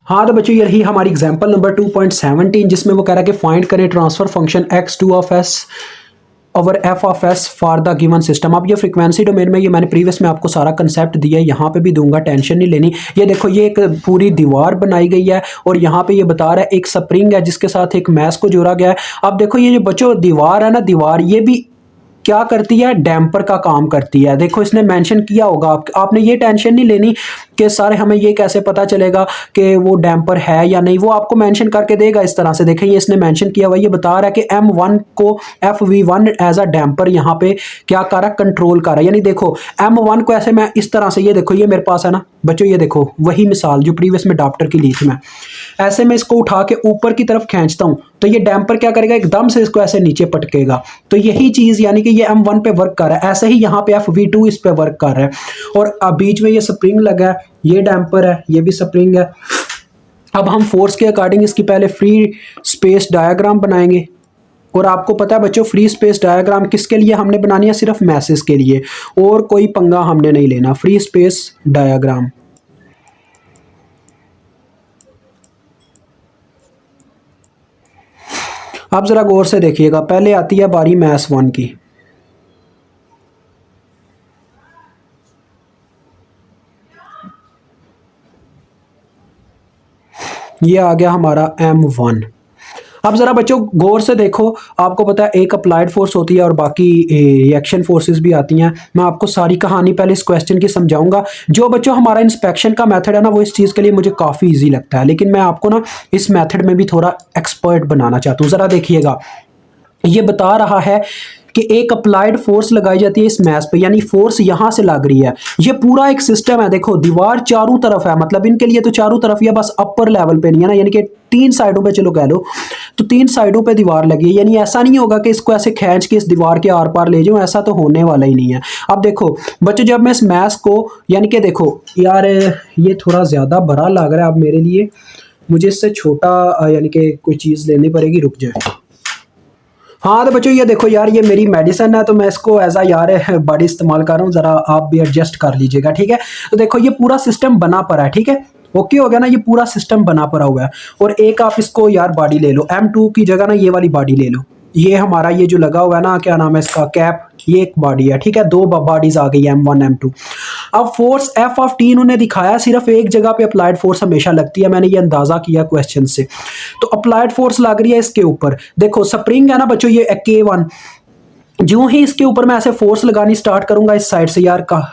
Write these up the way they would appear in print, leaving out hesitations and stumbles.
हाँ तो बच्चों यही हमारी एग्जांपल नंबर 2.17 जिसमें वो कह रहा है कि फाइंड करें transfer function x2 of s over F of S for the given system. अब ये फ्रीक्वेंसी डोमेन में, ये मैंने प्रीवियस में आपको सारा कंसेप्ट दिया है, यहाँ पे भी दूंगा, टेंशन नहीं लेनी। ये देखो ये एक पूरी दीवार बनाई गई है और यहाँ पे ये बता रहा है एक स्प्रिंग है जिसके साथ एक मैश को जोड़ा गया है। अब देखो ये जो बच्चों दीवार है ना, दीवार ये भी क्या करती है, डैम्पर का काम करती है। देखो इसने मेंशन किया होगा, आपने ये टेंशन नहीं लेनी कि सारे हमें ये कैसे पता चलेगा कि वो डैम्पर है या नहीं, वो आपको मेंशन करके देगा इस तरह से। देखें ये इसने मेंशन किया हुआ, ये बता रहा है कि M1 को FV1 एज अ डैम्पर यहाँ पे क्या कर रहा है, कंट्रोल कर रहा है। यानी देखो M1 को ऐसे मैं इस तरह से, ये देखो ये मेरे पास है ना बच्चों, ये देखो वही मिसाल जो प्रीवियस में अडाप्टर की ली थी मैं, ऐसे मैं इसको उठा के ऊपर की तरफ खींचता हूं तो ये डैम्पर क्या करेगा, एकदम से इसको ऐसे नीचे पटकेगा। तो यही चीज यानी कि ये M1 पे वर्क कर रहा है, ऐसे ही यहाँ पे FV2 इस पे वर्क कर रहा है। और बीच में ये स्प्रिंग लगा है, ये डैम्पर है, ये भी स्प्रिंग है। अब हम फोर्स के अकॉर्डिंग इसकी पहले फ्री स्पेस डायग्राम बनाएंगे। और आपको पता है बच्चों फ्री स्पेस डायग्राम किसके लिए हमने बनानी है, सिर्फ मैसेज के लिए, और कोई पंगा हमने नहीं लेना। फ्री स्पेस डायग्राम, आप जरा गौर से देखिएगा, पहले आती है बारी मैस 1 की। ये आ गया हमारा M1। अब जरा बच्चों गौर से देखो, आपको पता है एक अप्लाइड फोर्स होती है और बाकी रिएक्शन फोर्सेस भी आती हैं। मैं आपको सारी कहानी पहले इस क्वेश्चन की समझाऊंगा। जो बच्चों हमारा इंस्पेक्शन का मेथड है ना, वो इस चीज़ के लिए मुझे काफ़ी इजी लगता है, लेकिन मैं आपको ना इस मेथड में भी थोड़ा एक्सपर्ट बनाना चाहता हूँ। ज़रा देखिएगा, ये बता रहा है कि एक अप्लाइड फोर्स लगाई जाती है इस मैस पे, यानी फोर्स यहां से लग रही है। ये पूरा एक सिस्टम है, देखो दीवार चारों तरफ है, मतलब इनके लिए तो चारों तरफ ही है, बस अपर लेवल पे नहीं है ना, यानी कि 3 साइडों पे चलो कह लो, तो 3 साइडों पे दीवार लगी है। यानी ऐसा नहीं होगा कि इसको ऐसे खींच के इस दीवार के आर पार ले जाऊं, ऐसा तो होने वाला ही नहीं है। अब देखो बच्चों, जब मैं इस मैस को, यानी कि देखो यार ये थोड़ा ज्यादा बड़ा लग रहा है अब मेरे लिए, मुझे इससे छोटा यानी कि कोई चीज लेनी पड़ेगी, रुक जाए। हाँ तो बच्चों ये देखो यार, ये मेरी मेडिसिन है तो मैं इसको एज आ यार बड़ी इस्तेमाल कर रहा हूँ, ज़रा आप भी एडजस्ट कर लीजिएगा, ठीक है। तो देखो ये पूरा सिस्टम बना पड़ा है, ठीक है, ओके हो गया ना, ये पूरा सिस्टम बना पड़ा हुआ है। और एक आप इसको यार बॉडी ले लो, M2 की जगह ना ये वाली बॉडी ले लो। ये हमारा ये जो लगा हुआ है ना, क्या नाम है इसका, कैप, ये एक बॉडी है, ठीक है, 2 बॉडीज आ गई M1 M2। अब फोर्स F ऑफ T इन्होंने दिखाया सिर्फ एक जगह पे अप्लाइड फोर्स हमेशा लगती है, मैंने ये अंदाजा किया क्वेश्चन से। तो अप्लाइड फोर्स लग रही है इसके ऊपर, देखो स्प्रिंग है ना बच्चों ये K1, जो ही इसके ऊपर मैं ऐसे फोर्स लगानी स्टार्ट करूंगा इस साइड से यार का,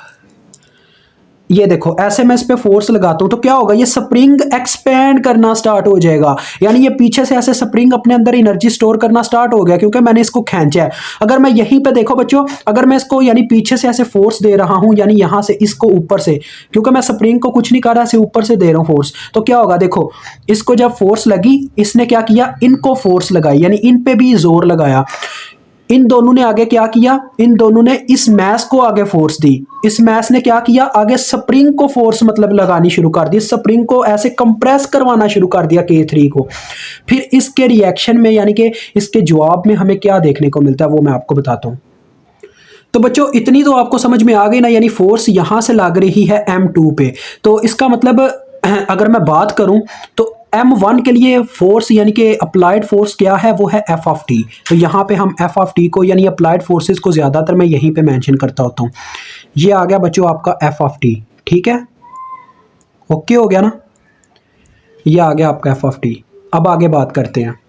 ये देखो ऐसे मैं इस पे फोर्स लगाता हूं तो क्या होगा, ये स्प्रिंग एक्सपेंड करना स्टार्ट हो जाएगा। यानी ये पीछे से ऐसे स्प्रिंग अपने अंदर एनर्जी स्टोर करना स्टार्ट हो गया, क्योंकि मैंने इसको खींचा है। अगर मैं यहीं पे देखो बच्चों, अगर मैं इसको यानी पीछे से ऐसे फोर्स दे रहा हूं, यानी यहां से इसको ऊपर से, क्योंकि मैं स्प्रिंग को कुछ नहीं कर रहा, ऐसे ऊपर से दे रहा हूं फोर्स, तो क्या होगा देखो, इसको जब फोर्स लगी, इसने क्या किया, इनको फोर्स लगाई, यानी इन पे भी जोर लगाया। इन दोनों ने आगे क्या किया, इन दोनों ने इस मैस को आगे फोर्स दी, इस मैस ने क्या किया, आगे स्प्रिंग को फोर्स मतलब लगानी शुरू कर दी, स्प्रिंग को ऐसे कंप्रेस करवाना शुरू कर दिया K3 को। फिर इसके रिएक्शन में यानी कि इसके जवाब में हमें क्या देखने को मिलता है वो मैं आपको बताता हूं। तो बच्चों इतनी तो आपको समझ में आ गई ना, यानी फोर्स यहां से लग रही है M2 पे। तो इसका मतलब अगर मैं बात करूं तो M1 के लिए फोर्स यानी कि अप्लाइड फोर्स क्या है, वो है F ऑफ T। तो यहाँ पे हम F ऑफ T को यानी अप्लाइड फोर्सेस को ज़्यादातर मैं यहीं पे मेंशन करता होता हूँ। ये आ गया बच्चों आपका F ऑफ T, ठीक है, ओके हो गया ना, ये आ गया आपका F ऑफ T। अब आगे बात करते हैं।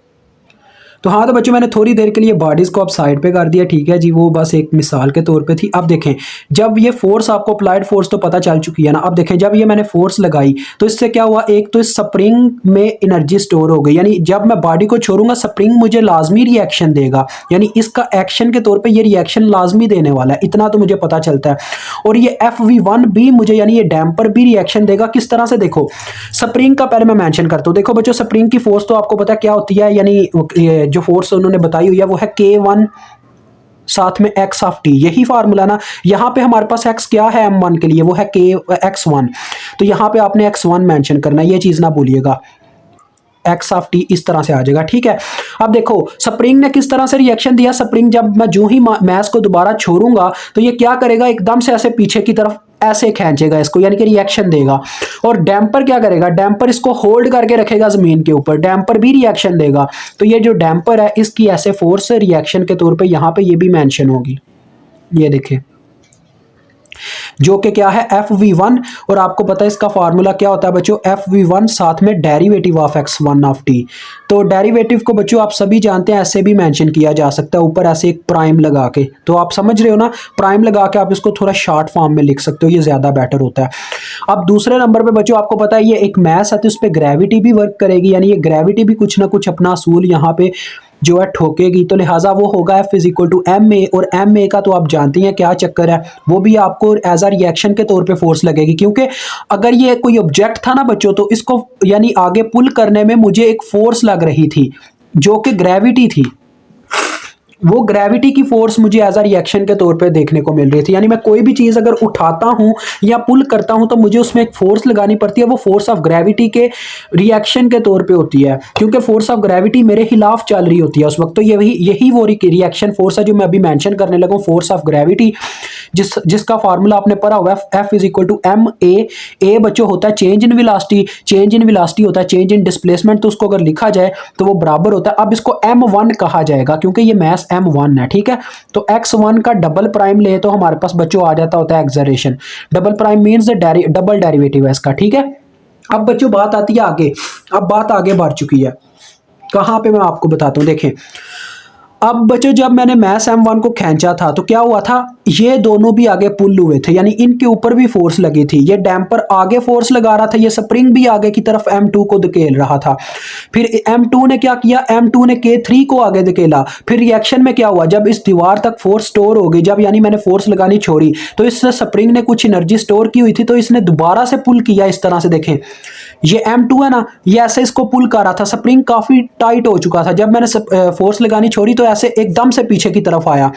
तो हाँ तो बच्चों मैंने थोड़ी देर के लिए बॉडीज़ को अब साइड पे कर दिया, ठीक है जी, वो बस एक मिसाल के तौर पे थी। अब देखें जब ये फोर्स, आपको अप्लाइड फोर्स तो पता चल चुकी है ना। अब देखें जब ये मैंने फोर्स लगाई तो इससे क्या हुआ, एक तो इस स्प्रिंग में एनर्जी स्टोर हो गई, यानी जब मैं बॉडी को छोड़ूंगा स्प्रिंग मुझे लाजमी रिएक्शन देगा, यानी इसका एक्शन के तौर पर ये रिएक्शन लाजमी देने वाला है, इतना तो मुझे पता चलता है। और ये FV1 भी मुझे यानी ये डैम्पर भी रिएक्शन देगा, किस तरह से देखो, स्प्रिंग का पहले मैं मेंशन करता हूँ। देखो बच्चों स्प्रिंग की फोर्स तो आपको पता है क्या होती है, यानी जो फोर्स उन्होंने बताई हुई है वो है K1 साथ में X ऑफ T, यही फार्मूला ना। यहां पे हमारे पास X क्या है M1 के लिए, वो है X1, तो यहां पे आपने X1 मेंशन करना है, ये चीज ना भूलिएगा। X ऑफ T इस तरह से आ जाएगा, ठीक है। अब देखो स्प्रिंग ने किस तरह से रिएक्शन दिया, स्प्रिंग जब मैं जो ही मैस को दोबारा छोड़ूंगा तो ये क्या करेगा, एकदम से ऐसे पीछे की तरफ ऐसे खींचेगा इसको, यानी कि रिएक्शन देगा। और डैम्पर क्या करेगा, डैम्पर इसको होल्ड करके रखेगा जमीन के ऊपर, डैम्पर भी रिएक्शन देगा। तो ये जो डैम्पर है इसकी ऐसे फोर्स रिएक्शन के तौर पे यहाँ पे ये भी मेंशन होगी, ये देखिए, जो कि क्या है FV1। और आपको पता है इसका फार्मूला क्या होता है बच्चों, FV1 साथ में derivative of x1 of t। तो डेरिवेटिव को बच्चों आप सभी जानते हैं, ऐसे भी मेंशन किया जा सकता है ऊपर ऐसे एक प्राइम लगा के। तो आप समझ रहे हो ना, प्राइम लगा के आप इसको थोड़ा शॉर्ट फॉर्म में लिख सकते हो, ये ज्यादा बेटर होता है। अब दूसरे नंबर पे बच्चों आपको पता है ये एक मैथ है, तो इस पे ग्रेविटी भी वर्क करेगी, यानी ये ग्रेविटी भी कुछ ना कुछ अपना असूल यहाँ पे जो है ठोकेगी। तो लिहाजा वो होगा F is equal to M A. और एम ए का तो आप जानती हैं क्या चक्कर है, वो भी आपको एज अ रिएक्शन के तौर पे फोर्स लगेगी, क्योंकि अगर ये कोई ऑब्जेक्ट था ना बच्चों, तो इसको यानी आगे पुल करने में मुझे एक फोर्स लग रही थी जो कि ग्रेविटी थी। वो ग्रेविटी की फोर्स मुझे एज अ रिएक्शन के तौर पे देखने को मिल रही थी। यानी मैं कोई भी चीज़ अगर उठाता हूं या पुल करता हूं तो मुझे उसमें एक फोर्स लगानी पड़ती है, वो फोर्स ऑफ ग्रेविटी के रिएक्शन के तौर पे होती है, क्योंकि फोर्स ऑफ ग्रेविटी मेरे खिलाफ चल रही होती है उस वक्त। तो यही वो रिएक्शन फोर्स है जो मैं अभी मेंशन करने लगा हूं, फोर्स ऑफ ग्रेविटी, जिसका फार्मूला आपने पढ़ा हुआ है F is equal to M A बच्चों होता है change in velocity, change in velocity होता है चेंज इन डिस्प्लेसमेंट, तो उसको अगर लिखा जाए तो वो बराबर होता है। अब इसको M1 कहा जाएगा क्योंकि ये मास M1 है, ठीक है। तो x1 का डबल प्राइम ले तो हमारे पास बच्चों आ जाता होता है acceleration. Double prime means double derivative है इसका, ठीक है। अब बच्चों बात आती है आगे, अब बात आगे बढ़ चुकी है, कहां पे मैं आपको बताता हूं। देखें अब बच्चों जब मैंने मैस M1 को खींचा था तो क्या हुआ था, ये दोनों भी आगे पुल हुए थे, यानी इनके ऊपर भी फोर्स लगी थी। ये डैम्पर आगे फोर्स लगा रहा था, ये स्प्रिंग भी आगे की तरफ M2 को धकेल रहा था। फिर M2 ने क्या किया, M2 ने K3 को आगे धकेला। फिर रिएक्शन में क्या हुआ, जब इस दीवार तक फोर्स स्टोर हो गई, जब यानी मैंने फोर्स लगानी छोड़ी, तो इस स्प्रिंग ने कुछ एनर्जी स्टोर की हुई थी, तो इसने दोबारा से पुल किया। इस तरह से देखें, ये M2 है ना, ये ऐसे इसको पुल कर रहा था, स्प्रिंग काफी टाइट हो चुका था। जब मैंने फोर्स लगानी छोड़ी तो ऐसे एकदम से पीछे की तरफ आया,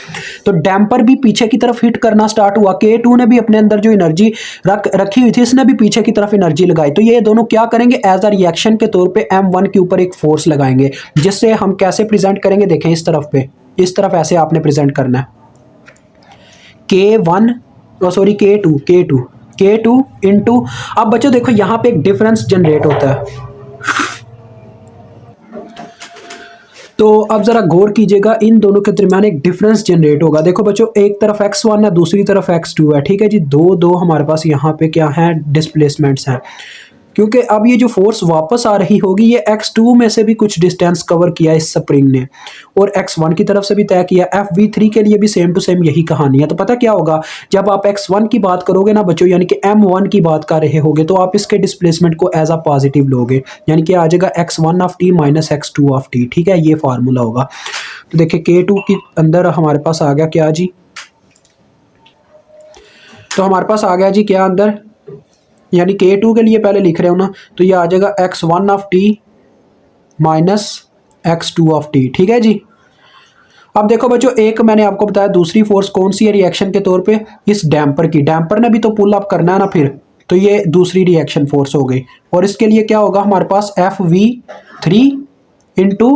तो डैम्पर भी पीछे की तरफ हिट करना स्टार्ट हुआ। K2 ने भी अपने अंदर जो एनर्जी रखी हुई थी, इसने भी पीछे की तरफ एनर्जी लगाई। तो ये दोनों क्या करेंगे, एज अ रिएक्शन के तौर पे M1 के ऊपर एक फोर्स लगाएंगे, जिससे हम कैसे प्रेजेंट करेंगे, देखें इस तरफ पे, इस तरफ ऐसे आपने प्रेजेंट करना है, K2 इंटू। अब बच्चों देखो यहां पे एक डिफरेंस जनरेट होता है, तो अब जरा गौर कीजिएगा, इन दोनों के दरमियान एक डिफरेंस जनरेट होगा। देखो बच्चों एक तरफ x1 है, दूसरी तरफ x2 है, ठीक है जी। दो हमारे पास यहाँ पे क्या है, डिस्प्लेसमेंट्स हैं, क्योंकि अब ये जो फोर्स वापस आ रही होगी, ये x2 में से भी कुछ डिस्टेंस कवर किया इस स्प्रिंग ने, और x1 की तरफ से भी तय किया। FV3 के लिए भी सेम टू सेम यही कहानी है। तो पता क्या होगा, जब आप x1 की बात करोगे ना बच्चों, यानी कि M1 की बात कर रहे होगे, तो आप इसके डिस्प्लेसमेंट को एज अ पॉजिटिव लोगे, यानी कि आ जाएगा x1 of t minus x2 of t, ठीक है, ये फार्मूला होगा। तो देखिए K2 के अंदर हमारे पास आ गया क्या जी, तो हमारे पास आ गया जी क्या अंदर, यानी K2 के लिए पहले लिख रहे हो ना, तो ये आ जाएगा x1 of t minus x2 of t, ठीक है जी। अब देखो बच्चों एक मैंने आपको बताया दूसरी फोर्स कौन सी है रिएक्शन के तौर पे, इस डैम्पर की, डैम्पर ने भी तो पुल अप करना है ना फिर, तो ये दूसरी रिएक्शन फोर्स हो गई। और इसके लिए क्या होगा हमारे पास, FV3 into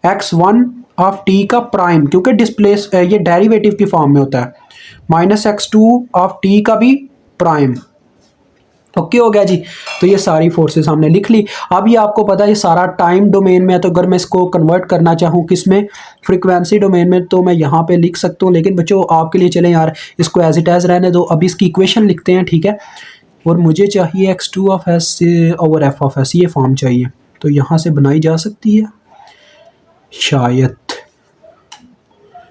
x1 of t का प्राइम, क्योंकि डिस्प्लेस ये डेरिवेटिव की फॉर्म में होता है, माइनस x2 ऑफ t का भी प्राइम। ओके हो गया जी। तो ये सारी फोर्सेस हमने लिख ली। अब ये आपको पता है ये सारा टाइम डोमेन में है, तो अगर मैं इसको कन्वर्ट करना चाहूँ किसमें, फ्रीक्वेंसी डोमेन में, तो मैं यहाँ पे लिख सकता हूँ। लेकिन बच्चों आपके लिए चलें यार, इसको एज इट एज रहने दो, अभी इसकी इक्वेशन लिखते हैं, ठीक है। और मुझे चाहिए x2 of s over f of s, ये फॉर्म चाहिए, तो यहाँ से बनाई जा सकती है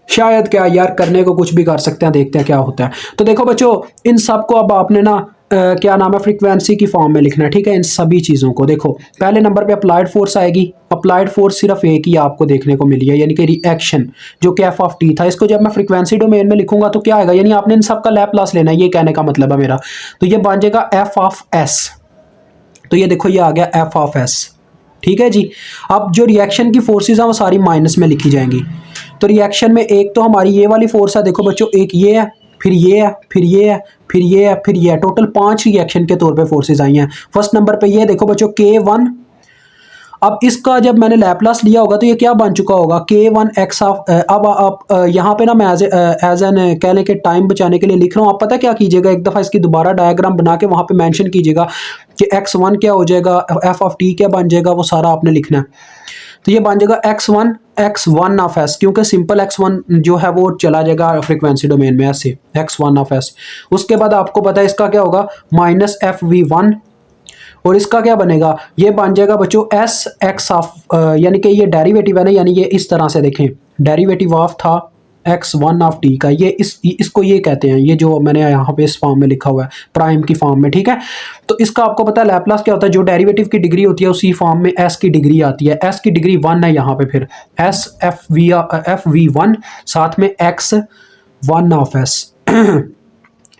शायद क्या यार, करने को कुछ भी कर सकते हैं, देखते हैं क्या होता है। तो देखो बच्चों इन सब को अब आपने ना क्या नाम है, फ्रीक्वेंसी की फॉर्म में लिखना है, ठीक है। इन सभी चीज़ों को देखो, पहले नंबर पे अप्लाइड फोर्स आएगी। अप्लाइड फोर्स सिर्फ एक ही आपको देखने को मिली है, यानी कि रिएक्शन जो कि F ऑफ t था। इसको जब मैं फ्रीक्वेंसी डोमेन में लिखूंगा तो क्या आएगा, यानी आपने इन सब का लैप्लास लेना है, ये कहने का मतलब है मेरा। तो ये बन जाएगा F ऑफ s, तो ये देखो ये आ गया F ऑफ s, ठीक है जी। अब जो रिएक्शन की फोर्सेज हैं वो सारी माइनस में लिखी जाएंगी। तो रिएक्शन में एक तो हमारी ये वाली फोर्स है, देखो बच्चों, एक ये है, फिर ये है, फिर ये है, फिर ये है, फिर ये है। टोटल 5 रिएक्शन के तौर पे फोर्सेज आई हैं। फर्स्ट नंबर पे ये देखो बच्चों K1। अब इसका जब मैंने लैपलास लिया होगा तो ये क्या बन चुका होगा, k1x ऑफ, अब आप यहाँ पे ना मैं एज एन कह लें कि टाइम बचाने के लिए लिख रहा हूँ। आप पता क्या कीजिएगा, एक दफ़ा इसकी दोबारा डायग्राम बना के वहाँ पे मेंशन कीजिएगा कि x1 क्या हो जाएगा, f ऑफ t क्या बन जाएगा, वो सारा आपने लिखना है। तो ये बन जाएगा x1 ऑफ s, क्योंकि सिंपल x1 जो है वो चला जाएगा फ्रीक्वेंसी डोमेन में ऐसे, x1 ऑफ s। उसके बाद आपको पता है इसका क्या होगा, माइनस fv1, और इसका क्या बनेगा, ये बन जाएगा बच्चों एस एक्स ऑफ, यानी कि ये डेरिवेटिव है ना, यानी ये इस तरह से देखें, डेरिवेटिव ऑफ था x1 ऑफ t का, ये इसको ये कहते हैं, ये जो मैंने यहाँ पे इस फॉर्म में लिखा हुआ है प्राइम की फॉर्म में, ठीक है। तो इसका आपको पता है लैपलास क्या होता है, जो डेरिवेटिव की डिग्री होती है उसी फॉर्म में s की डिग्री आती है, s की डिग्री 1 है यहाँ पे, फिर s fv1 साथ में x1 ऑफ s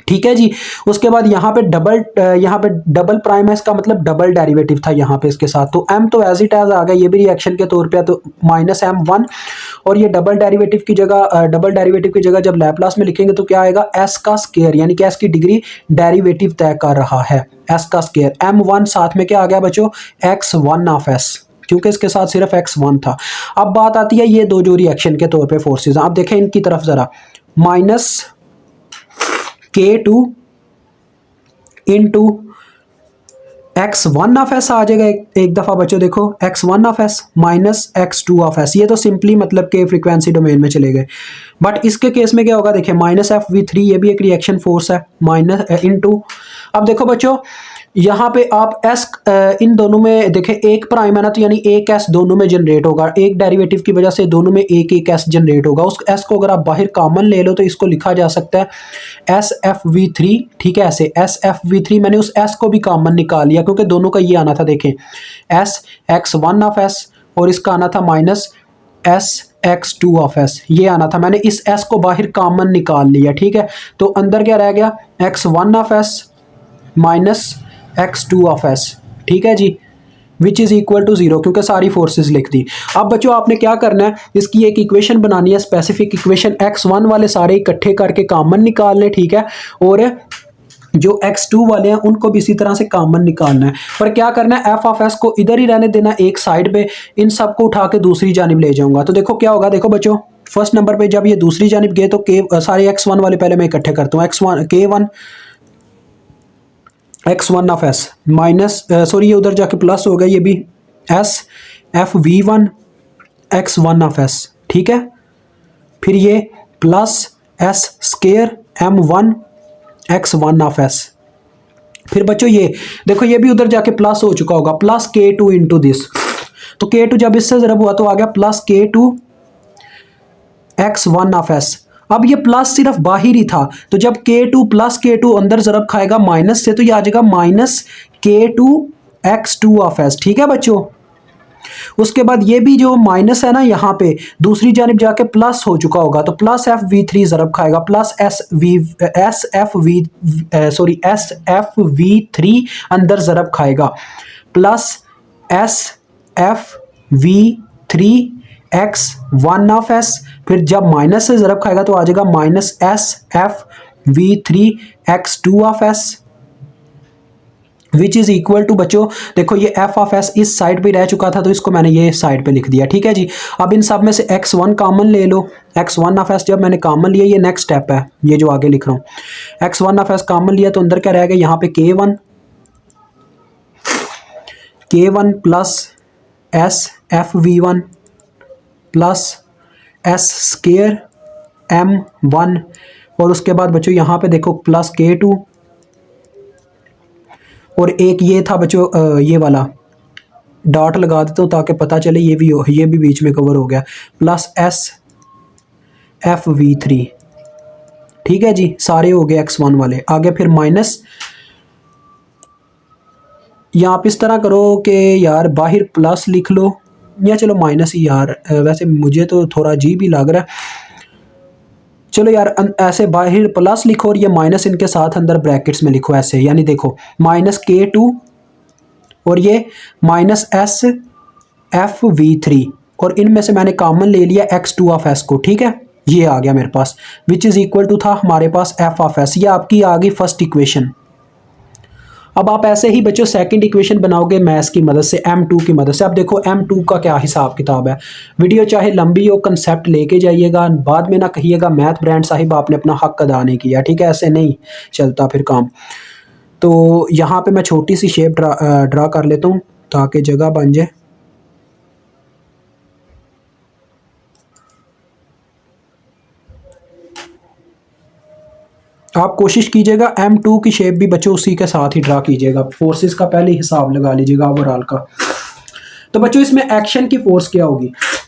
ठीक है जी। उसके बाद यहाँ पे डबल प्राइम है, इसका मतलब डबल डेरिवेटिव था यहाँ पे इसके साथ, तो m तो एज इट एज आ गया, ये भी रिएक्शन के तौर पे, तो माइनस m1, और ये डबल डेरिवेटिव की जगह जब लैपलास में लिखेंगे तो क्या आएगा, s का स्क्वायर, यानी कि s की डिग्री डेरिवेटिव तय कर रहा है, s का स्क्वायर, m1 साथ में क्या आ गया बच्चों, x1 ऑफ s, क्योंकि इसके साथ सिर्फ x1 था। अब बात आती है ये दो जो रिएक्शन के तौर पे फोर्सेज, आप देखें इनकी तरफ जरा, minus k2 into x1 of s आ जाएगा, एक दफ़ा बच्चों देखो, x1 of s minus x2 of s, ये तो सिंपली मतलब के फ्रीक्वेंसी डोमेन में चले गए। बट इसके केस में क्या होगा, देखिए माइनस fv3, ये भी एक रिएक्शन फोर्स है, माइनस इंटू, अब देखो बच्चों यहाँ पे आप s इन दोनों में देखें, एक प्राइम है ना, तो यानी एक s दोनों में जनरेट होगा, एक डेरिवेटिव की वजह से दोनों में एक s जनरेट होगा। उस s को अगर आप बाहर कॉमन ले लो तो इसको लिखा जा सकता है sfv3, ठीक है, ऐसे sfv3, मैंने उस s को भी कॉमन निकाल लिया क्योंकि दोनों का ये आना था, देखें s x1 ऑफ s और इसका आना था minus s x2 of s, ये आना था, मैंने इस s को बाहर कॉमन निकाल लिया, ठीक है। तो अंदर क्या रह गया, x1 of s minus x2 of s, ठीक है जी, विच इज़ इक्वल टू 0, क्योंकि सारी फोर्सेस लिख दी। अब बच्चों आपने क्या करना है, इसकी एक इक्वेशन बनानी है, स्पेसिफिक इक्वेशन, x1 वाले सारे इकट्ठे करके कॉमन निकाल लें, ठीक है, और जो x2 वाले हैं उनको भी इसी तरह से कॉमन निकालना है। पर क्या करना है, f ऑफ s को इधर ही रहने देना एक साइड पे, इन सबको उठा के दूसरी जानिब ले जाऊंगा। तो देखो क्या होगा, देखो बच्चों फर्स्ट नंबर पे जब ये दूसरी जानिब गए तो सारे x1 वाले पहले मैं इकट्ठे करता हूँ, k1 x1 of s minus, sorry ये उधर जाके प्लस हो गया, ये भी s fv1 x1 of s, ठीक है, फिर ये plus s square m1 x1 of s, फिर बच्चों ये देखो ये भी उधर जाके प्लस हो चुका होगा, प्लस k2 इंटू दिस, तो k2 जब इससे ज़रब हुआ तो आ गया plus k2 x1 of s। अब ये प्लस सिर्फ बाहर ही था, तो जब k2 प्लस k2 अंदर ज़रब खाएगा माइनस से, तो ये आ जाएगा minus k2 x2 of s, ठीक है बच्चों। उसके बाद ये भी जो माइनस है ना, यहाँ पे दूसरी जानिब जाके प्लस हो चुका होगा, तो प्लस fv3 ज़रब खाएगा, प्लस sfv3 अंदर ज़रब खाएगा, plus sfv3 x1 of s, फिर जब माइनस से ज़रब खाएगा तो आ जाएगा minus sfv3 x2 of s, which is equal to बच्चों देखो ये f ऑफ s इस साइड पे रह चुका था तो इसको मैंने ये साइड पे लिख दिया, ठीक है जी। अब इन सब में से x1 कॉमन ले लो, x1 ऑफ s जब मैंने कॉमन लिया, ये नेक्स्ट स्टेप है, ये जो आगे लिख रहा हूँ, x1 ऑफ s कॉमन लिया तो अंदर क्या रह गया, यहाँ पे k1 plus s fv1 plus s square m1, और उसके बाद बच्चों यहाँ पे देखो प्लस k2, और एक ये था बच्चों ये वाला डॉट लगा देता हूँ ताकि पता चले, ये भी बीच में कवर हो गया, प्लस s fv3, ठीक है जी, सारे हो गए x1 वाले। आगे फिर माइनस, या आप इस तरह करो कि यार बाहर प्लस लिख लो, या चलो माइनस ही यार, वैसे मुझे तो थोड़ा अजीब ही लग रहा है, चलो यार ऐसे बाहर प्लस लिखो और ये माइनस इनके साथ अंदर ब्रैकेट्स में लिखो ऐसे, यानी देखो माइनस k2 और ये माइनस s fv3, और इनमें से मैंने कॉमन ले लिया x2 ऑफ s को, ठीक है, ये आ गया मेरे पास, विच इज़ इक्वल टू था हमारे पास f ऑफ s, ये आपकी आ गई फर्स्ट इक्वेशन। अब आप ऐसे ही बच्चों सेकंड इक्वेशन बनाओगे मैथ्स की मदद से, M2 की मदद से। अब देखो M2 का क्या हिसाब किताब है। वीडियो चाहे लंबी हो, कंसेप्ट लेके जाइएगा, बाद में ना कहिएगा मैथ ब्रांड साहिब आपने अपना हक अदा नहीं किया, ठीक है, ऐसे नहीं चलता फिर काम। तो यहाँ पे मैं छोटी सी शेप ड्रा कर लेता हूँ ताकि जगह बन जाए। आप कोशिश कीजिएगा M2 की शेप भी बच्चों उसी के साथ ही ड्रा कीजिएगा, फोर्सेस का पहले हिसाब लगा लीजिएगा ओवरऑल का। तो बच्चों इसमें एक्शन की फोर्स क्या होगी?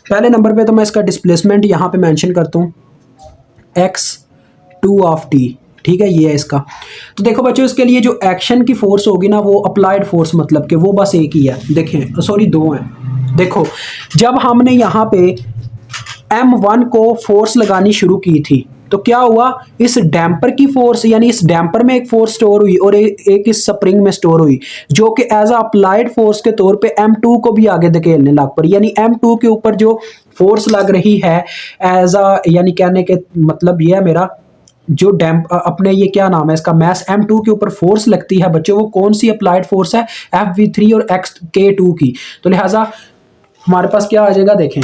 पहले नंबर पे तो मैं इसका डिस्प्लेसमेंट यहाँ पे मेंशन करता हूँ, x2 ऑफ t, ठीक है, ये है इसका। तो देखो बच्चों इसके लिए जो एक्शन की फोर्स होगी ना वो अप्लाइड फोर्स, मतलब कि वो बस एक ही है, देखें सॉरी दो हैं। देखो जब हमने यहाँ पे M1 को फोर्स लगानी शुरू की थी तो क्या हुआ, इस डैम्पर की फोर्स यानी इस डैम्पर में एक फोर्स स्टोर हुई और एक इस स्प्रिंग में स्टोर हुई, जो कि एज अ अप्लाइड फोर्स के तौर पे M2 को भी आगे धकेलने लग पड़ी। यानी M2 के ऊपर जो फोर्स लग रही है एज अ, यानी कहने के मतलब ये है मेरा, जो डैम्प अपने ये क्या नाम है इसका, मैस M2 के ऊपर फोर्स लगती है बच्चों, वो कौन सी अप्लाइड फोर्स है, FV3 और K2 की। तो लिहाजा हमारे पास क्या आ जाएगा, देखें,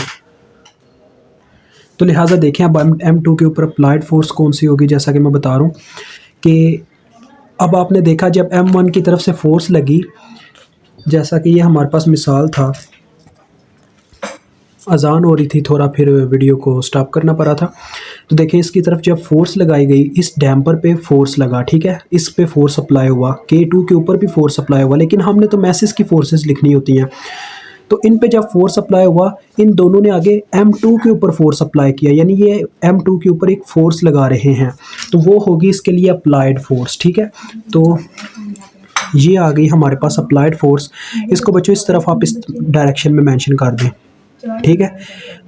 तो लिहाजा देखें अब M2 के ऊपर अप्लाइड फोर्स कौन सी होगी। जैसा कि मैं बता रहा हूँ कि अब आपने देखा जब M1 की तरफ से फोर्स लगी, जैसा कि ये हमारे पास मिसाल था, अजान हो रही थी थोड़ा, फिर वीडियो को स्टॉप करना पड़ा था। तो देखें इसकी तरफ जब फोर्स लगाई गई, इस डैम्पर पे फोर्स लगा, ठीक है, इस पे फोर्स अप्लाई हुआ, K2 के ऊपर भी फोर्स अप्लाई हुआ, लेकिन हमने तो मैसेज की फोर्सेस लिखनी होती हैं। तो इन पे जब फोर्स अप्लाई हुआ, इन दोनों ने आगे M2 के ऊपर फोर्स अप्लाई किया, यानी ये M2 के ऊपर एक फोर्स लगा रहे हैं, तो वो होगी इसके लिए अप्लाइड फोर्स, ठीक है। तो ये आ गई हमारे पास अप्लाइड फोर्स। इसको बच्चों इस तरफ आप इस डायरेक्शन में मेंशन कर दें, ठीक है।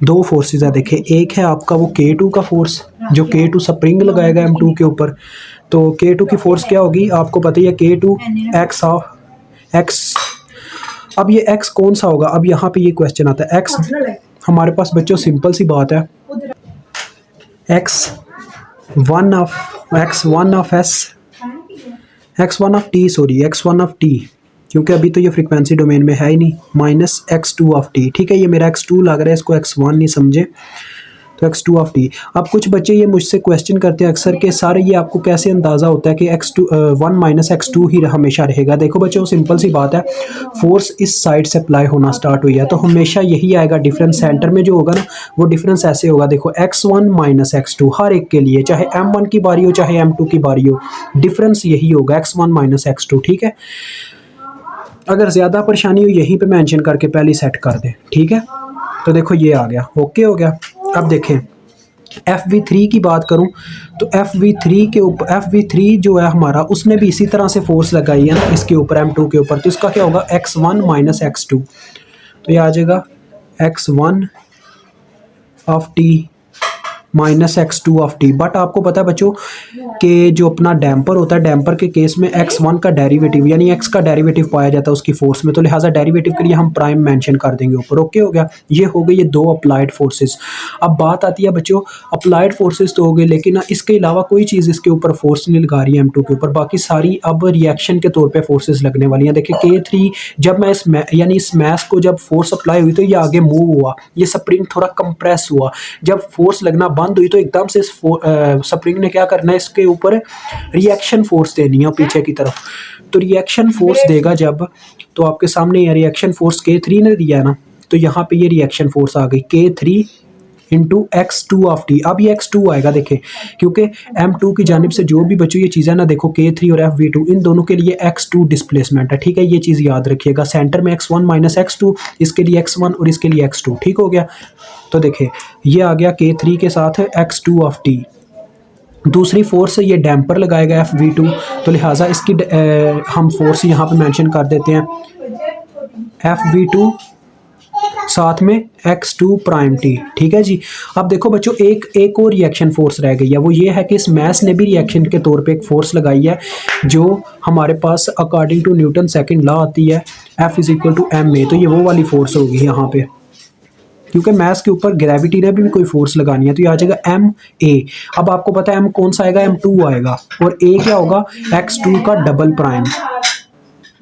दो फोर्सेस है, देखें, एक है आपका वो K2 का फोर्स, जो K2 स्प्रिंग लगाएगा M2 के ऊपर। तो K2 की फोर्स क्या होगी आपको पता ही है, K2 x ऑफ x। अब ये x कौन सा होगा, अब यहाँ पे ये क्वेश्चन आता है। x हमारे पास बच्चों सिंपल सी बात है, x1 of t, sorry x1 of t, क्योंकि अभी तो ये फ्रीक्वेंसी डोमेन में है ही नहीं, माइनस x2 ऑफ t, ठीक है। ये मेरा x2 लग रहा है, इसको x1 नहीं समझे, तो x2 ऑफ t। अब कुछ बच्चे ये मुझसे क्वेश्चन करते हैं अक्सर के सारे, ये आपको कैसे अंदाज़ा होता है कि x1 माइनस x2 ही हमेशा रहेगा। देखो बच्चों सिंपल सी बात है, फोर्स इस साइड से अप्लाई होना स्टार्ट हुई है तो हमेशा यही आएगा डिफरेंस। सेंटर में जो होगा ना वो डिफरेंस ऐसे होगा, देखो x1 माइनस x2 हर एक के लिए, चाहे M1 की बारी हो चाहे M2 की बारी हो, डिफरेंस यही होगा x1 माइनस x2, ठीक है। अगर ज़्यादा परेशानी हो यहीं पे मेंशन करके पहले सेट कर दें, ठीक है। तो देखो ये आ गया, ओके हो गया। अब देखें FV3 की बात करूं तो FV3 के ऊपर, FV3 जो है हमारा, उसने भी इसी तरह से फोर्स लगाई है ना इसके ऊपर M2 के ऊपर, तो इसका क्या होगा x1 माइनस x2, तो ये आ जाएगा x1 of t minus x2 of t। But आपको पता है बच्चों कि जो अपना डैम्पर होता है, डैम्पर के केस में x1 का डेरिवेटिव यानी x का डेरिवेटिव पाया जाता है उसकी फोर्स में, तो लिहाजा डेरिवेटिव के लिए हम प्राइम मेंशन कर देंगे ऊपर, ओके हो गया। ये हो गई ये दो अप्लाइड फोर्सेस। अब बात आती है बच्चों, अप्लाइड फोर्सेस तो हो गई, लेकिन इसके अलावा कोई चीज़ इसके ऊपर फोर्स नहीं लगा रही है M2 के ऊपर, बाकी सारी अब रिएक्शन के तौर पर फोर्सेज लगने वाली हैं। देखिए K3 जब मैं यानी इस मैस को जब फोर्स अप्लाई हुई तो ये आगे मूव हुआ, ये स्प्रिंग थोड़ा कंप्रेस हुआ, जब फोर्स लगना बंद हुई तो एकदम से स्प्रिंग ने क्या करना है, इसके ऊपर रिएक्शन फोर्स देनी है पीछे की तरफ। तो रिएक्शन फोर्स देगा जब, तो आपके सामने ये रिएक्शन फोर्स K3 ने दिया है ना, तो यहाँ पे ये रिएक्शन फोर्स आ गई K3 into x2 of t। अब ये x2 आएगा, देखें क्योंकि M2 की जानिब से जो भी बच्चों ये चीज़ें ना, देखो K3 और FV2 इन दोनों के लिए x2 डिस्प्लेसमेंट है, ठीक है, ये चीज़ याद रखिएगा। सेंटर में x1 माइनस x2, इसके लिए x1 और इसके लिए x2, ठीक हो गया। तो देखें ये आ गया K3 के साथ x2 ऑफ t। दूसरी फोर्स ये डैम्पर लगाएगा FV2, तो लिहाजा इसकी हम फोर्स यहाँ पे मेंशन कर देते हैं FV2 साथ में x2 प्राइम t, ठीक है जी। अब देखो बच्चों एक और रिएक्शन फोर्स रह गई है, वो ये है कि इस मैस ने भी रिएक्शन के तौर पे एक फोर्स लगाई है, जो हमारे पास according to Newton second law आती है F is equal to ma। तो ये वो वाली फोर्स होगी यहाँ पे, क्योंकि मैस के ऊपर ग्रेविटी ने भी कोई फोर्स लगानी है, तो ये आ जाएगा ma। अब आपको पता है m कौन सा आएगा, M2 आएगा, और a क्या होगा x2 का डबल प्राइम,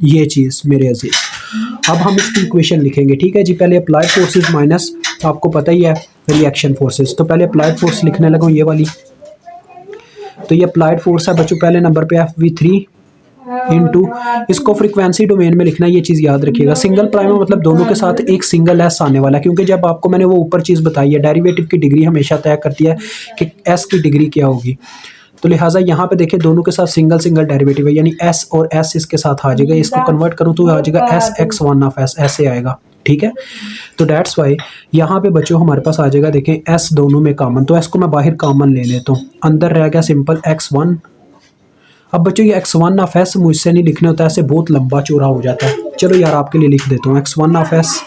ये चीज़ मेरे अजीज। अब हम इसकी इक्वेशन लिखेंगे, ठीक है जी। पहले अप्लाइड फोर्सेस माइनस, आपको पता ही है, रिएक्शन फोर्सेस। तो पहले अप्लाइड फोर्स लिखने लगूँ ये वाली। तो ये अप्लाइड फोर्स है बच्चों, पहले नंबर पे FV3 इनटू, इसको फ्रीक्वेंसी डोमेन में लिखना है, ये चीज़ याद रखिएगा। सिंगल प्राइम मतलब दोनों के साथ एक सिंगल एस आने वाला है, क्योंकि जब आपको मैंने वो ऊपर चीज़ बताई है, डेरिवेटिव की डिग्री हमेशा तय करती है कि एस की डिग्री क्या होगी। तो लिहाजा यहाँ पे देखिए दोनों के साथ सिंगल सिंगल डेरिवेटिव है, यानी एस और एस इसके साथ आ जाएगा। इसको कन्वर्ट करूँ तो आ जाएगा SX1 ऑफ एस, ऐसे आएगा, ठीक है। तो डेट्स वाई यहाँ पे बच्चों हमारे पास आ जाएगा, देखें एस दोनों में कॉमन, तो एस को मैं बाहर कॉमन ले लेता हूँ, अंदर रह गया सिंपल X1। अब बच्चों ये X1 ऑफ एस मुझसे नहीं लिखने होता, ऐसे बहुत लंबा चौड़ा हो जाता है। चलो यार आपके लिए लिख देता हूँ X1 of S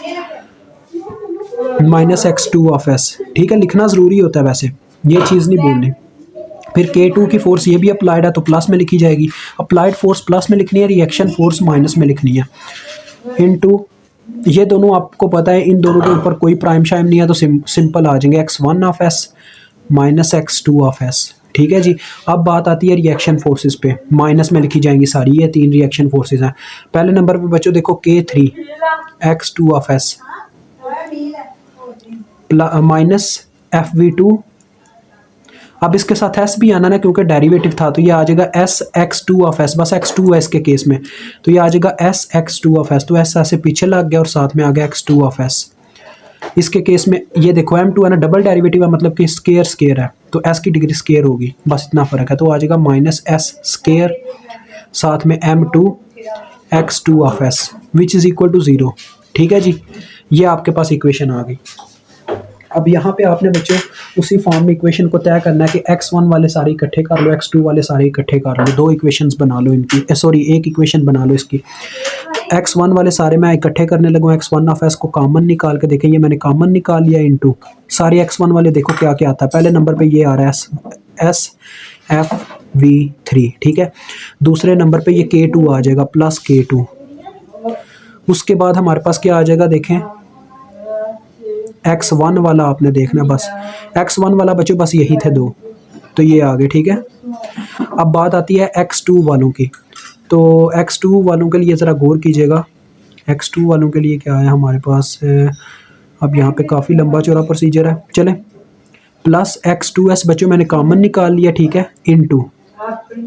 minus X2 of S, ठीक है। लिखना ज़रूरी होता है वैसे, ये चीज़ नहीं भूलनी। फिर K2 की फोर्स ये भी अप्लाइड है तो प्लस में लिखी जाएगी, अप्लाइड फोर्स प्लस में लिखनी है, रिएक्शन फोर्स माइनस में लिखनी है। इनटू ये दोनों आपको पता है, इन दोनों के ऊपर कोई प्राइम शाइम नहीं है, तो सिंपल आ जाएंगे X1 of S minus X2 of S, ठीक है जी। अब बात आती है रिएक्शन फोर्सेस पे, माइनस में लिखी जाएंगी सारी, ये 3 रिएक्शन फोर्सेस हैं। पहले नंबर पे बच्चों देखो K3 X2 of S minus FV2। अब इसके साथ एस भी आना ना, क्योंकि डेरिवेटिव था, तो ये आ जाएगा SX2 ऑफ एस, बस X2 है इसके केस में, तो ये आ जाएगा SX2 ऑफ एस। तो एस ऐसे पीछे लग गया और साथ में आ गया X2 ऑफ एस। इसके केस में ये देखो M2 है ना, डबल डेरिवेटिव है, मतलब कि स्केयर स्केयर है, तो S की डिग्री स्केयर होगी, बस इतना फ़र्क है। तो आ जाएगा माइनस S स्केयर साथ में M2 X2 of S which is equal to 0, ठीक है जी। ये आपके पास इक्वेशन आ गई। अब यहाँ पे आपने बच्चों उसी फॉर्म में इक्वेशन को तय करना है कि X1 वाले सारे इकट्ठे कर लो, X2 वाले सारे इकट्ठे कर लो, 2 इक्वेशंस बना लो इनकी, सॉरी एक इक्वेशन बना लो इसकी। X1 वाले सारे मैं इकट्ठे करने लगूँ, X1 ऑफ एस को कॉमन निकाल के देखें, ये मैंने कॉमन निकाल लिया इनटू सारे X1 वाले, देखो क्या क्या आता है। पहले नंबर पे ये आ रहा है SFV3, ठीक है। दूसरे नंबर पे ये K2 आ जाएगा प्लस K2। उसके बाद हमारे पास क्या आ जाएगा, देखें X1 वाला आपने देखना, बस X1 वाला बच्चों बस यही थे 2, तो ये आ गए, ठीक है। अब बात आती है X2 वालों की, तो X2 वालों के लिए ज़रा गौर कीजिएगा। X2 वालों के लिए क्या है हमारे पास, अब यहाँ पे काफ़ी लंबा चौड़ा प्रोसीजर है, चलें। प्लस X2S बच्चों मैंने कॉमन निकाल लिया, ठीक है, इनटू,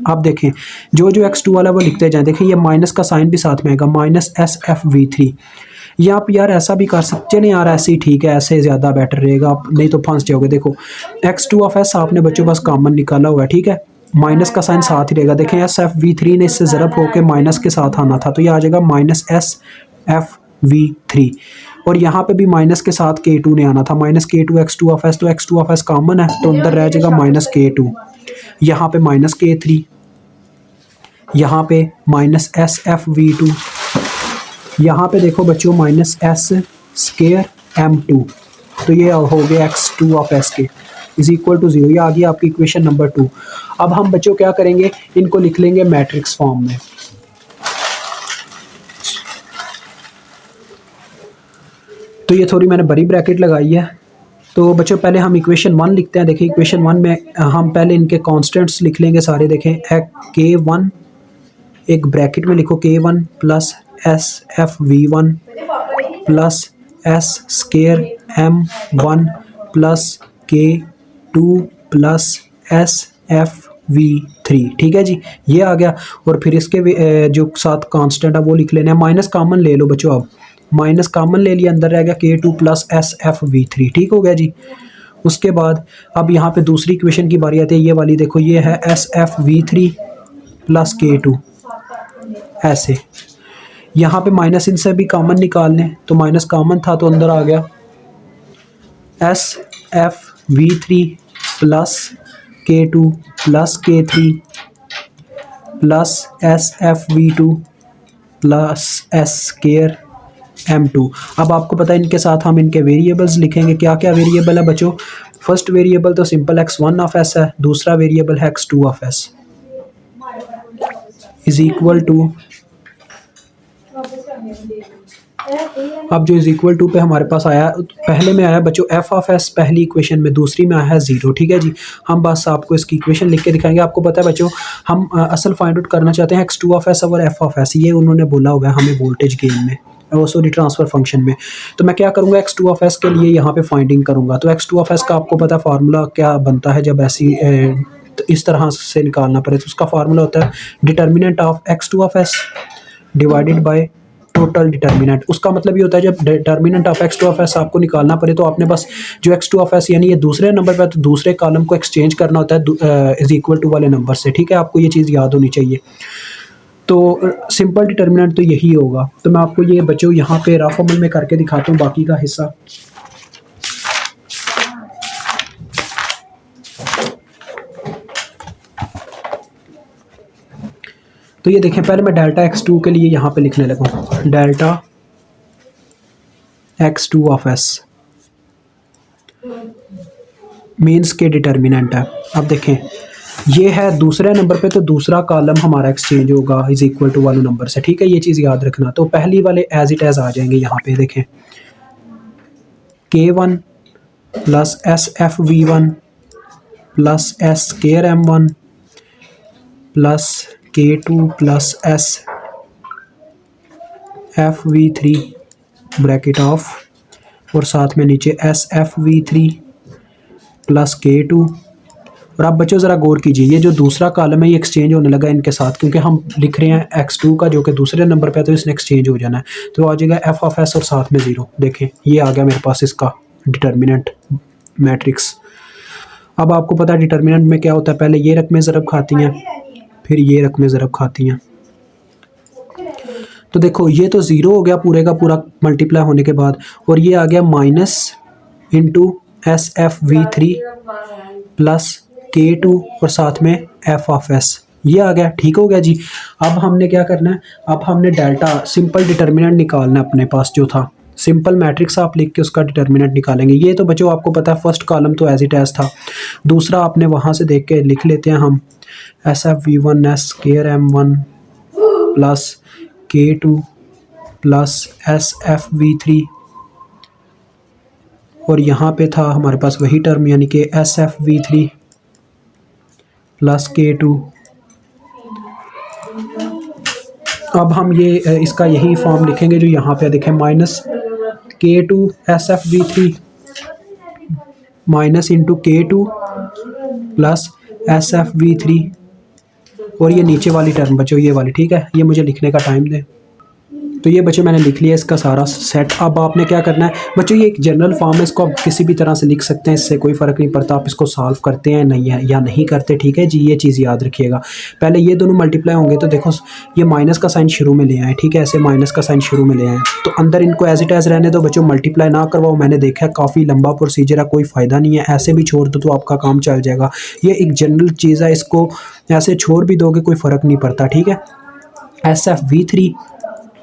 आप देखें जो जो X2 वाला वो लिखते जाएं, देखें ये माइनस का साइन भी साथ में आएगा, माइनस SFV3। ये आप यार ऐसा भी कर सकते हैं यार, ऐसे ही ठीक है, ऐसे ज़्यादा बेटर रहेगा, आप नहीं तो फंस जाओगे। देखो X2 ऑफ एस आपने बच्चों बस कॉमन निकाला हुआ है, ठीक है, माइनस का साइन साथ ही रहेगा। देखें SFV3 ने इससे ज़रब होकर माइनस के साथ आना था, तो ये आ जाएगा माइनस SFV3, और यहाँ पे भी माइनस के साथ K2 ने आना था, minus K2 X2 of S, तो X2 ऑफ एस कॉमन है, तो अंदर रह जाएगा माइनस K2, यहाँ पे माइनस K3, यहाँ पे माइनस SFV2, यहाँ पे देखो बच्चों माइनस S स्केयर M2, तो ये हो गया X2 ऑफ एस के इज इक्वल टू 0। ये आ गई आपकी इक्वेशन नंबर 2। अब हम बच्चों क्या करेंगे, इनको लिख लेंगे मैट्रिक्स फॉर्म में। तो ये थोड़ी मैंने बड़ी ब्रैकेट लगाई है। तो बच्चों पहले हम इक्वेशन 1 लिखते हैं। देखिए इक्वेशन 1 में हम पहले इनके कांस्टेंट्स लिख लेंगे सारे। देखें K1 एक ब्रैकेट में लिखो, K1 plus SFV1 plus S square M1 plus K2 plus SFV3, ठीक है जी, ये आ गया। और फिर इसके जो साथ कांस्टेंट है वो लिख लेना है, माइनस कॉमन ले लो बच्चों। अब माइनस कॉमन ले लिया, अंदर रह गया K2 प्लस SFV3, ठीक हो गया जी। उसके बाद अब यहाँ पे दूसरी इक्वेशन की बारी आती है, ये वाली देखो, ये है SFV3 प्लस K2, ऐसे। यहाँ पे माइनस इनसे भी कॉमन निकाल लें, तो माइनस कॉमन था तो अंदर आ गया SFV3 plus K2 plus K3 plus SFV2 plus S square M2। अब आपको पता है इनके साथ हम इनके वेरिएबल्स लिखेंगे। क्या क्या वेरिएबल है बच्चों? फर्स्ट वेरिएबल तो सिंपल X1 ऑफ एस है, दूसरा वेरिएबल है X2 of S is equal to अब जो इज इक्वल टू पे हमारे पास आया, पहले में आया बच्चों एफ ऑफ एस पहली इक्वेशन में, दूसरी में आया है ज़ीरो। ठीक है जी, हम बस आपको इसकी इक्वेशन लिख के दिखाएंगे। आपको पता है बच्चों, हम असल फाइंड आउट करना चाहते हैं x2 ऑफ एस और एफ ऑफ एस, ये उन्होंने बोला हुआ है हमें वोल्टेज गेन में, सॉरी ट्रांसफर फंक्शन में। तो मैं क्या करूँगा, x2 ऑफ एस के लिए यहाँ पे फाइंडिंग करूँगा। तो x2 ऑफ एस का आपको पता है फार्मूला क्या बनता है, जब ऐसी तो इस तरह से निकालना पड़े तो उसका फार्मूला होता है determinant of x2 of S divided by total determinant. उसका मतलब ये होता है जब determinant of x2 of S आपको निकालना पड़े तो आपने बस जो x2 ऑफ एस यानी ये दूसरे नंबर पर, तो दूसरे कॉलम को एक्सचेंज करना होता है इज इक्वल टू वाले नंबर से। ठीक है, आपको ये चीज़ याद होनी चाहिए। तो सिंपल डिटर्मिनेंट तो यही होगा। तो मैं आपको ये बच्चों यहाँ पे रफ अमल में करके दिखाता हूँ बाकी का हिस्सा। तो ये देखें, पहले मैं डेल्टा x2 के लिए यहाँ पे लिखने लगा, delta x2 of S means के डिटर्मिनेंट है। अब देखें ये है दूसरे नंबर पे, तो दूसरा कॉलम हमारा एक्सचेंज होगा इज इक्वल टू वाले नंबर से। ठीक है, ये चीज़ याद रखना। तो पहली वाले एज इट एज आ जाएंगे यहाँ पे। देखें K1 plus SFV1 plus S square M1 plus K2 plus SFV3 bracket of, और साथ में नीचे SFV3 प्लस K2। और आप बच्चों ज़रा गौर कीजिए, ये जो दूसरा कॉलम है ये एक्सचेंज होने लगा इनके साथ, क्योंकि हम लिख रहे हैं x2 का जो कि दूसरे नंबर पे है, तो इसने एक्सचेंज हो जाना है। तो आ जाएगा f ऑफ s और साथ में ज़ीरो। देखें ये आ गया मेरे पास इसका डिटर्मिनेंट मैट्रिक्स। अब आपको पता है डिटर्मिनेंट में क्या होता है, पहले ये रकमें ज़रब खाती हैं, फिर ये रकमें ज़रब खाती हैं। तो देखो ये तो ज़ीरो हो गया पूरे का पूरा मल्टीप्लाई होने के बाद, और ये आ गया minus into SFV3 plus K2 और साथ में f ऑफ s, ये आ गया। ठीक हो गया जी। अब हमने क्या करना है, अब हमने डेल्टा सिंपल डिटर्मिनेंट निकालना है अपने पास जो था। सिंपल मैट्रिक्स आप लिख के उसका डिटर्मिनेंट निकालेंगे। ये तो बच्चों आपको पता है फर्स्ट कॉलम तो एज इट एज था, दूसरा आपने वहाँ से देख के लिख लेते हैं हम SFV1 S square M1 plus K2 plus SFV3, और यहाँ पे था हमारे पास वही टर्म यानी कि SFV3 प्लस K2। अब हम ये इसका यही फॉर्म लिखेंगे जो यहाँ पे देखें, minus K2 SFV3 minus into K2 plus SFV3, और ये नीचे वाली टर्म बच्चों ये वाली। ठीक है, ये मुझे लिखने का टाइम दें। तो ये बच्चों मैंने लिख लिया इसका सारा सेट। अब आपने क्या करना है बच्चों, ये एक जनरल फॉर्म है, इसको आप किसी भी तरह से लिख सकते हैं, इससे कोई फ़र्क नहीं पड़ता आप इसको सॉल्व करते हैं नहीं है या नहीं करते। ठीक है जी, ये चीज़ याद रखिएगा। पहले ये दोनों मल्टीप्लाई होंगे तो देखो ये माइनस का साइन शुरू में ले आए। ठीक है, ऐसे माइनस का साइन शुरू में ले आए, तो अंदर इनको एज इट एज रहने दो बच्चों, मल्टीप्लाई ना करवाओ। मैंने देखा है काफ़ी लंबा प्रोसीजर है, कोई फ़ायदा नहीं है, ऐसे भी छोड़ दो तो आपका काम चल जाएगा। ये एक जनरल चीज़ है, इसको ऐसे छोड़ भी दोगे कोई फ़र्क नहीं पड़ता। ठीक है, SFV3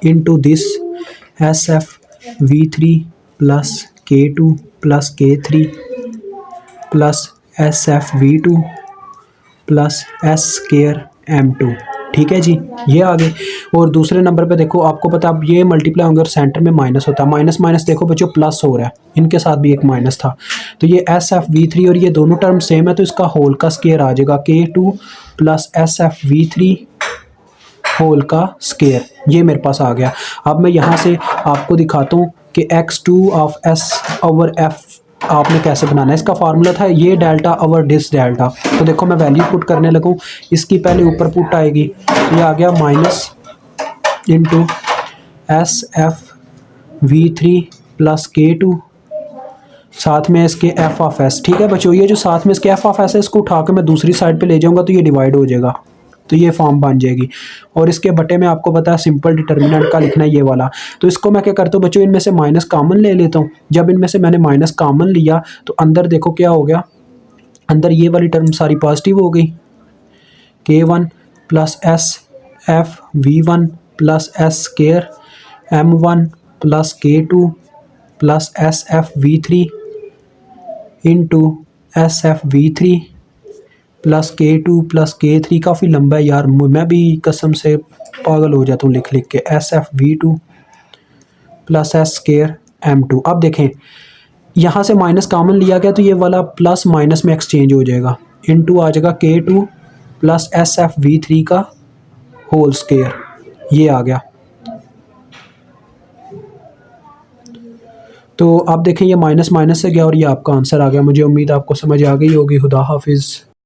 into this SFV3 plus K2 plus K3 plus SFV2 plus S square M2। ठीक है जी, ये आ गए। और दूसरे नंबर पे देखो आपको पता अब ये मल्टीप्लाई होंगे और सेंटर में माइनस होता है, माइनस माइनस देखो बच्चों प्लस हो रहा है, इनके साथ भी एक माइनस था। तो ये SFV3 और ये दोनों टर्म सेम है, तो इसका होल का स्केयर आ जाएगा K2 प्लस SFV3 होल का स्केयर। ये मेरे पास आ गया। अब मैं यहाँ से आपको दिखाता हूँ कि x2 of s over f आपने कैसे बनाना है। इसका फार्मूला था ये डेल्टा ओवर डिस डेल्टा। तो देखो मैं वैल्यू पुट करने लगूँ, इसकी पहले ऊपर पुट आएगी, ये आ गया minus into SFV3 plus K2 साथ में इसके f ऑफ s। ठीक है बच्चों, ये जो साथ में इसके f ऑफ s है इसको उठा के मैं दूसरी साइड पे ले जाऊंगा तो ये डिवाइड हो जाएगा, तो ये फॉर्म बन जाएगी। और इसके बटे में आपको पता है सिंपल डिटर्मिनेंट का लिखना है ये वाला। तो इसको मैं क्या करता हूँ बच्चों, इनमें से माइनस कॉमन ले लेता हूँ। जब इनमें से मैंने माइनस कॉमन लिया तो अंदर देखो क्या हो गया, अंदर ये वाली टर्म सारी पॉजिटिव हो गई। K1 plus SFV1 plus S square M1 plus K2 plus SFV3 into SFV3 plus K2 plus K3। काफ़ी लंबा है यार, मैं भी कसम से पागल हो जाता हूँ लिख लिख के। SFV2 plus S square m2। अब देखें यहाँ से माइनस कॉमन लिया गया तो ये वाला प्लस माइनस में एक्सचेंज हो जाएगा, इनटू आ जाएगा k2 plus S F v3 का होल स्केयर, ये आ गया। तो आप देखें ये माइनस माइनस से गया और ये आपका आंसर आ गया। मुझे उम्मीद आपको समझ आ गई होगी। खुदा हाफिज़।